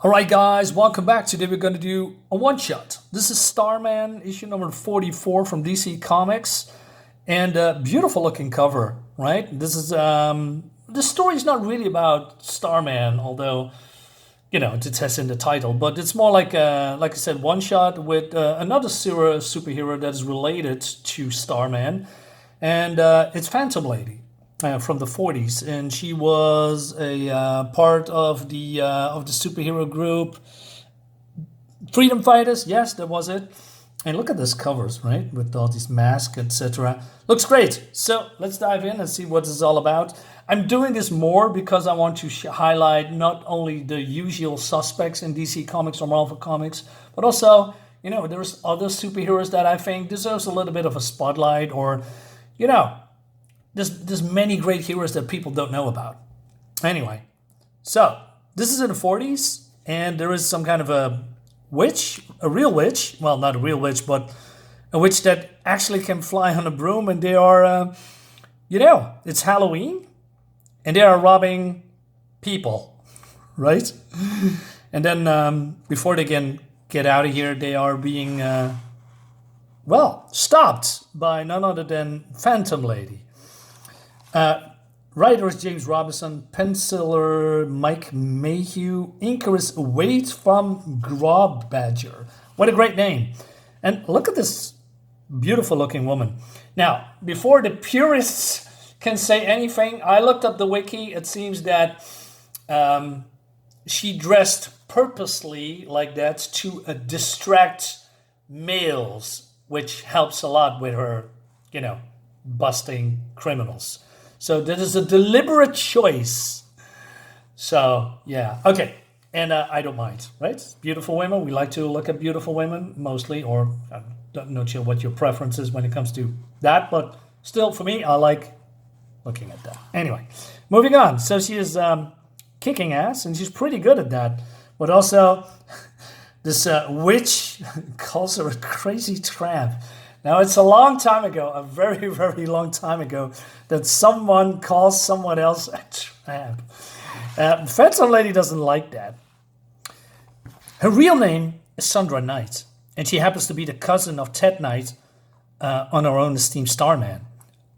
All right, guys, welcome back. Today we're going to do a one shot. This is Starman, issue number 44 from DC Comics, and a beautiful looking cover, right? The story is not really about Starman, although it says in the title, but it's more like I said, one shot with another superhero that is related to Starman, and it's Phantom Lady from the 40s, and she was a part of the superhero group Freedom Fighters. Yes, that was it. And look at these covers, right, with all these masks, etc. Looks great. So let's dive in and see what this is all about. I'm doing this more because I want to highlight not only the usual suspects in DC Comics or Marvel Comics, but also, there's other superheroes that I think deserves a little bit of a spotlight, or, there's many great heroes that people don't know about. Anyway, so this is in the 40s, and there is some kind of a witch, a real witch. Well, not a real witch, but a witch that actually can fly on a broom, and they are, it's Halloween, and they are robbing people, right? And then before they can get out of here, they are being, stopped by none other than Phantom Lady. Writer is James Robinson, penciler Mike Mayhew, inker is Wade Von Grawbadger. What a great name. And look at this beautiful looking woman. Now, before the purists can say anything, I looked up the wiki. It seems that she dressed purposely like that to distract males, which helps a lot with her, busting criminals. So that is a deliberate choice. So, yeah. Okay. And I don't mind, right? Beautiful women. We like to look at beautiful women mostly, or I'm not sure what your preference is when it comes to that. But still, for me, I like looking at that. Anyway, moving on. So she is kicking ass, and she's pretty good at that. But also, this witch calls her a crazy tramp. Now, it's a long time ago, a very, very long time ago, that someone calls someone else a tramp. Phantom Lady doesn't like that. Her real name is Sandra Knight, and she happens to be the cousin of Ted Knight on our own esteemed Starman.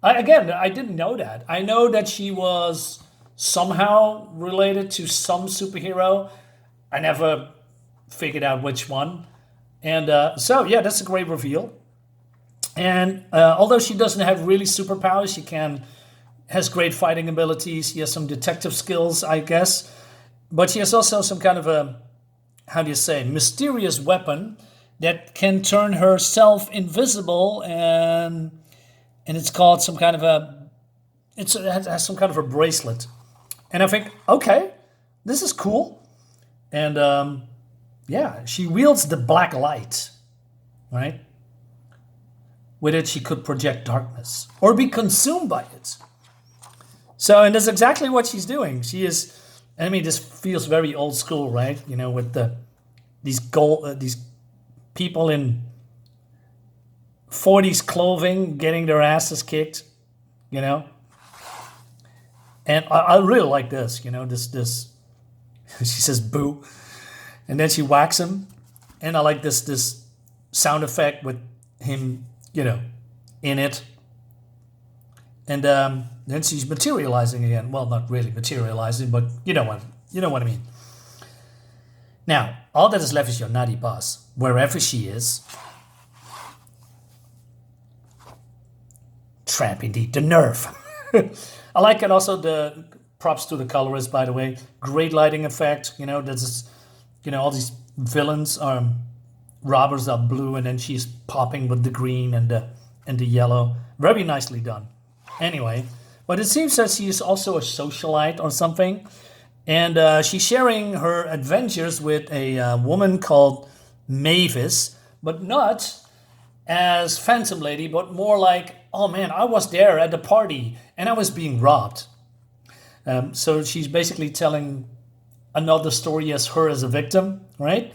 I didn't know that. I know that she was somehow related to some superhero. I never figured out which one. And that's a great reveal. And although she doesn't have really superpowers, has great fighting abilities. She has some detective skills, I guess. But she has also some kind of a, mysterious weapon that can turn herself invisible, and it's called some kind of it has some kind of a bracelet. And I think, okay, this is cool. And she wields the black light, right? With it, she could project darkness or be consumed by it. So, and that's exactly what she's doing. She is, this feels very old school, right? With these people in 40s clothing getting their asses kicked, And I really like this, this, she says boo, and then she whacks him. And I like this sound effect with him, in it. And then she's materializing again. Well, not really materializing, but you know what I mean. Now, all that is left is your naughty boss, wherever she is. Tramp indeed, the nerve. I like it also, the props to the colorist, by the way. Great lighting effect, all these villains robbers are blue, and then she's popping with the green and the yellow. Very nicely done. Anyway, but it seems that she is also a socialite or something, and she's sharing her adventures with a woman called Mavis, but not as Phantom Lady, but more like, oh man, I was there at the party and I was being robbed. So she's basically telling another story as her as a victim, right?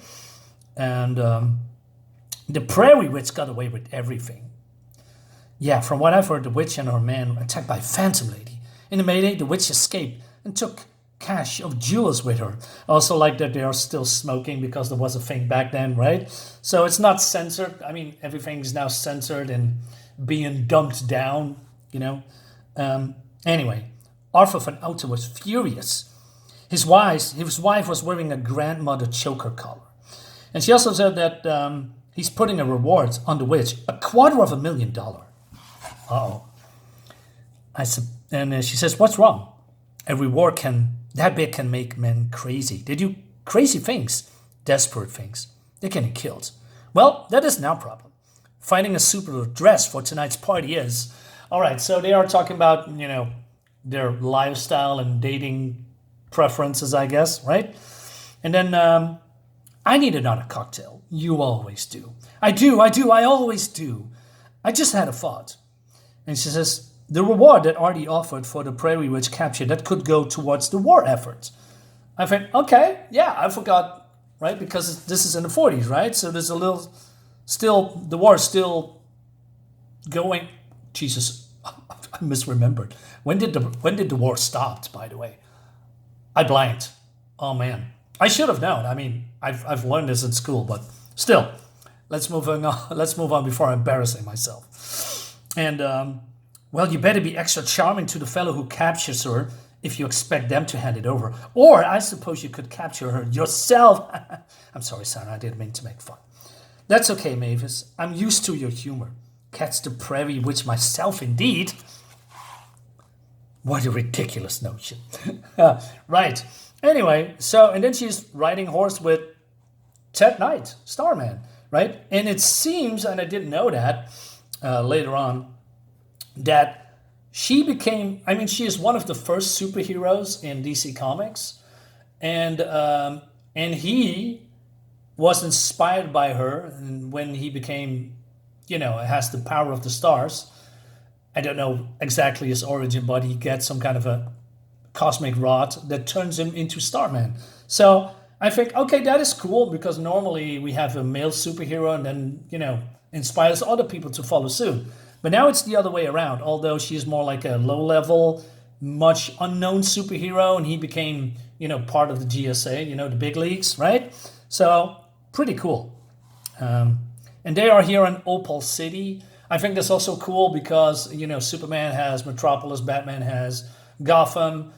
And the Prairie Witch got away with everything. Yeah, from what I've heard, the witch and her man were attacked by Phantom Lady. In the melee, the witch escaped and took cache of jewels with her. I also like that they are still smoking because there was a thing back then, right? So it's not censored. I mean, everything's now censored and being dumped down, you know. Anyway, Arthur van Outen was furious. His wife was wearing a grandmother choker collar. And she also said that he's putting a reward on the witch, $250,000. Uh-oh. And she says, what's wrong? A reward that big can make men crazy. They do crazy things, desperate things. They're getting killed. Well, that isn't our problem. Finding a suitable dress for tonight's party is. All right, so they are talking about, you know, their lifestyle and dating preferences, I guess, right? And then I need another cocktail. You always do. I always do. I just had a thought. And she says, the reward that Artie offered for the Prairie Witch capture, that could go towards the war effort. I think, okay, yeah, I forgot, right? Because this is in the 40s, right? So there's a little, still, the war is still going. Jesus, I misremembered. When did the war stop, by the way? I blanked. Oh, man. I should have known. I mean, I've learned this in school, but still, let's move on. Let's move on before embarrassing myself. And, well, you better be extra charming to the fellow who captures her if you expect them to hand it over. Or I suppose you could capture her yourself. I'm sorry, Sarah, I didn't mean to make fun. That's okay, Mavis. I'm used to your humor. Catch the Prairie Witch myself, indeed. What a ridiculous notion. Right. Anyway, so, and then she's riding horse with Ted Knight, Starman, right? And it seems, and I didn't know that later on, that she became, I mean, she is one of the first superheroes in DC Comics. And he was inspired by her. And when he became, you know, has the power of the stars. I don't know exactly his origin, but he gets some kind of a cosmic rod that turns him into Starman. So I think, okay, that is cool, because normally we have a male superhero and then, you know, inspires other people to follow suit. But now it's the other way around, although she's more like a low-level, much unknown superhero, and he became, you know, part of the GSA, you know, the big leagues, right? So, pretty cool. And they are here in Opal City. I think that's also cool because, you know, Superman has Metropolis, Batman has Gotham,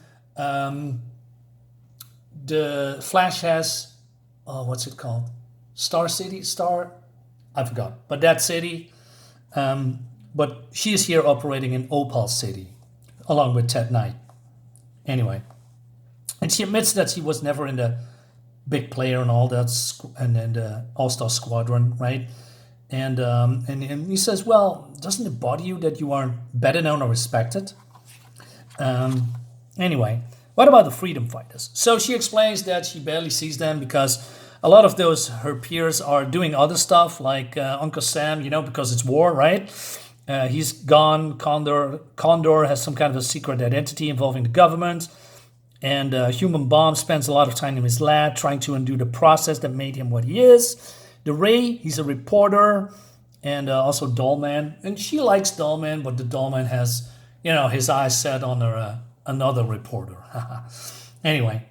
the Flash has, what's it called? Star City? I forgot. But that city, but she is here operating in Opal City, along with Ted Knight. Anyway, and she admits that she was never in the big player and all that, and then the All-Star Squadron, right? And he says, well, doesn't it bother you that you aren't better known or respected? Anyway, what about the freedom fighters? So she explains that she barely sees them because a lot of her peers are doing other stuff, like Uncle Sam, you know, because it's war, right? He's gone. Condor has some kind of a secret identity involving the government. And Human Bomb spends a lot of time in his lab trying to undo the process that made him what he is. The Ray, he's a reporter, and also Dollman. And she likes Dollman, but the Dollman has, you know, his eyes set on another reporter. Anyway,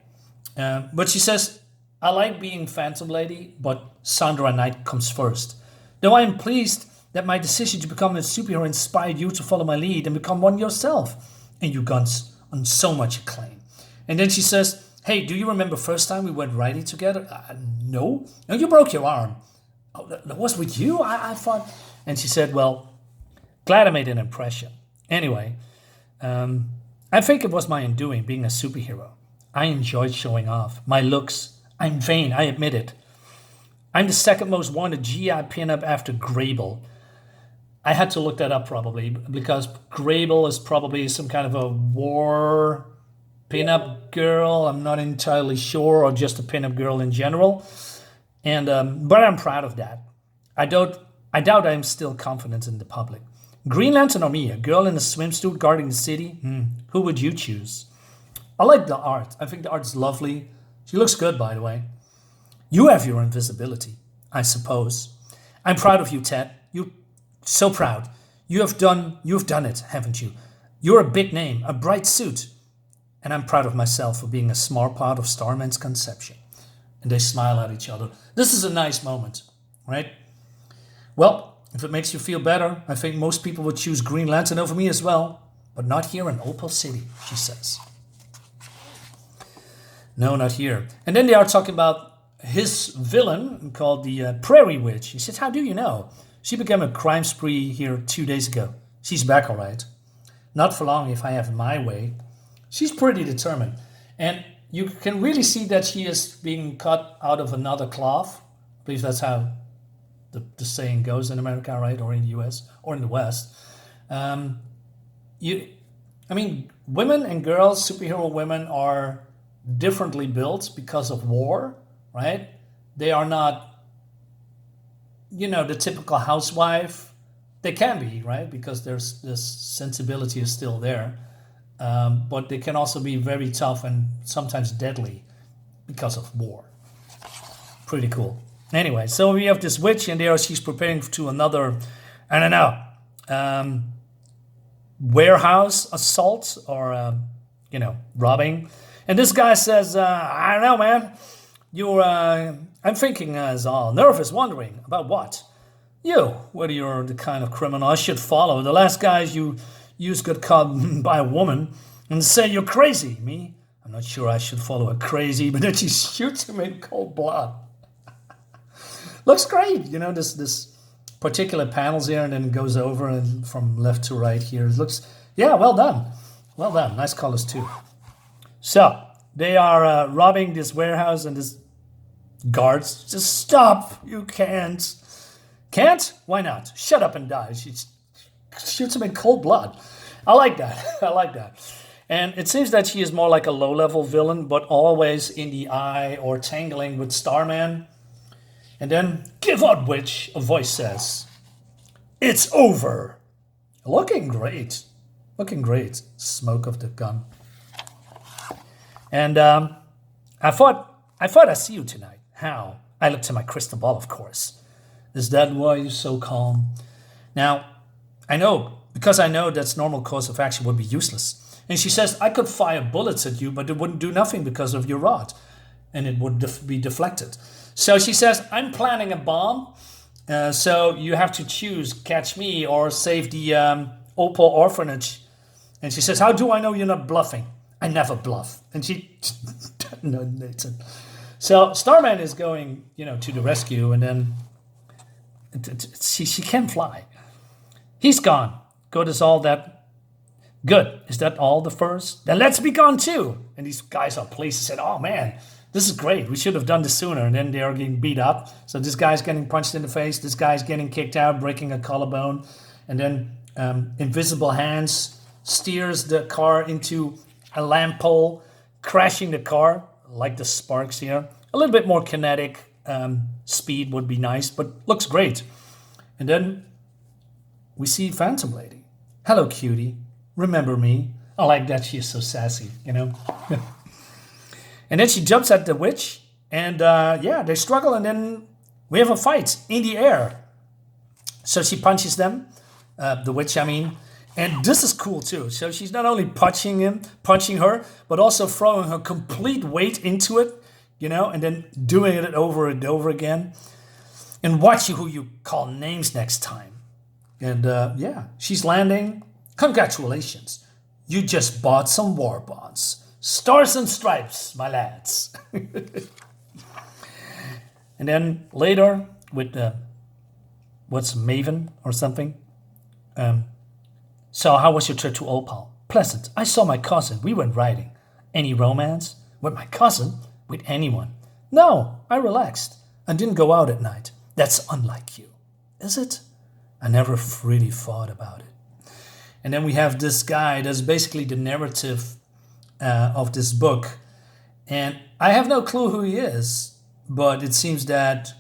but she says, I like being Phantom Lady, but Sandra Knight comes first. Though I am pleased that my decision to become a superhero inspired you to follow my lead and become one yourself. And you got on so much acclaim. And then she says, hey, do you remember first time we went riding together? No. No, you broke your arm. Oh, that was with you? I thought. And she said, well, glad I made an impression. Anyway, I think it was my undoing being a superhero. I enjoyed showing off. My looks. I'm vain, I admit it. I'm the second most wanted GI pinup after Grable. I had to look that up probably, because Grable is probably some kind of a war pinup girl. I'm not entirely sure, or just a pinup girl in general. And but I'm proud of that. I doubt I'm still confident in the public. Green Lantern or me, a girl in a swimsuit guarding the city? Who would you choose? I like the art. I think the art's lovely. She looks good, by the way. You have your invisibility, I suppose. I'm proud of you, Ted. You're so proud. You've done it, haven't you? You're a big name, a bright suit. and I'm proud of myself for being a small part of Starman's conception. And they smile at each other. This is a nice moment, right? Well, if it makes you feel better, I think most people would choose Green Lantern over me as well, but not here in Opal City, she says. No, not here. And then they are talking about his villain called the Prairie Witch. He says, how do you know? She began a crime spree here 2 days ago. She's back all right. Not for long if I have my way. She's pretty determined. And you can really see that she is being cut out of another cloth. I believe that's how the saying goes in America, right? Or in the US or in the West. Women and girls, superhero women are differently built because of war, right? They are not, the typical housewife. They can be, right? Because there's this sensibility is still there. But they can also be very tough and sometimes deadly because of war. Pretty cool. Anyway, so we have this witch, and there she's preparing to another, warehouse assault or, robbing. And this guy says, I don't know, man. I'm thinking as all nervous, wondering about what? Whether you're the kind of criminal I should follow. The last guys you got caught by a woman and say you're crazy. Me? I'm not sure I should follow a crazy, but then she shoots him in cold blood. Looks great, this particular panels here, and then goes over and from left to right here. It looks, well done. Well done. Nice colors too. So they are robbing this warehouse, and this guards just stop. You can't. Can't? Why not? Shut up and die. She shoots him in cold blood. I like that. And it seems that she is more like a low-level villain, but always in the eye or tangling with Starman. And then, give up, witch, a voice says. It's over. Looking great. Smoke of the gun. And I thought I'd see you tonight. How? I looked to my crystal ball, of course. Is that why you're so calm? Now, I know that's normal course of action would be useless. And she says, I could fire bullets at you, but it wouldn't do nothing because of your rod. And it would be deflected. So she says, I'm planning a bomb. So you have to choose, catch me or save the Opal Orphanage. And she says, how do I know you're not bluffing? I never bluff. And she detonates it. So Starman is going, to the rescue, and then she can fly. He's gone. Good is all that. Good. Is that all the first? Then let's be gone too. And these guys are pleased and said, oh man, this is great. We should have done this sooner. And then they are getting beat up. So this guy's getting punched in the face. This guy's getting kicked out, breaking a collarbone. And then invisible hands steers the car into a lamp pole, crashing the car, like the sparks here. A little bit more kinetic speed would be nice, but looks great. And then we see Phantom Lady. Hello, cutie. Remember me? I like that she is so sassy, And then she jumps at the witch, and they struggle, and then we have a fight in the air. So she punches them, the witch, and this is cool too. So she's not only punching her, but also throwing her complete weight into it, and then doing it over and over again. And watch who you call names next time. And she's landing. Congratulations. You just bought some war bonds. Stars and stripes, my lads. And then later with what's Maven or something. So how was your trip to Opal? Pleasant. I saw my cousin. We went riding. Any romance? With my cousin? With anyone? No, I relaxed. I didn't go out at night. That's unlike you. Is it? I never really thought about it. And then we have this guy that's basically the narrative of this book. And I have no clue who he is, but it seems that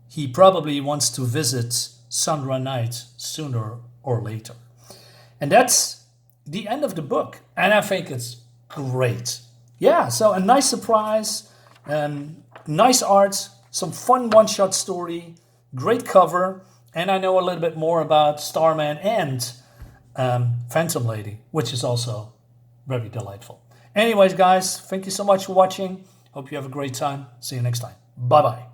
he probably wants to visit Sandra Knight sooner or later. And that's the end of the book. And I think it's great. Yeah, so a nice surprise, nice art, some fun one-shot story, great cover, and I know a little bit more about Starman and Phantom Lady, which is also very delightful. Anyways, guys, thank you so much for watching. Hope you have a great time. See you next time. Bye bye.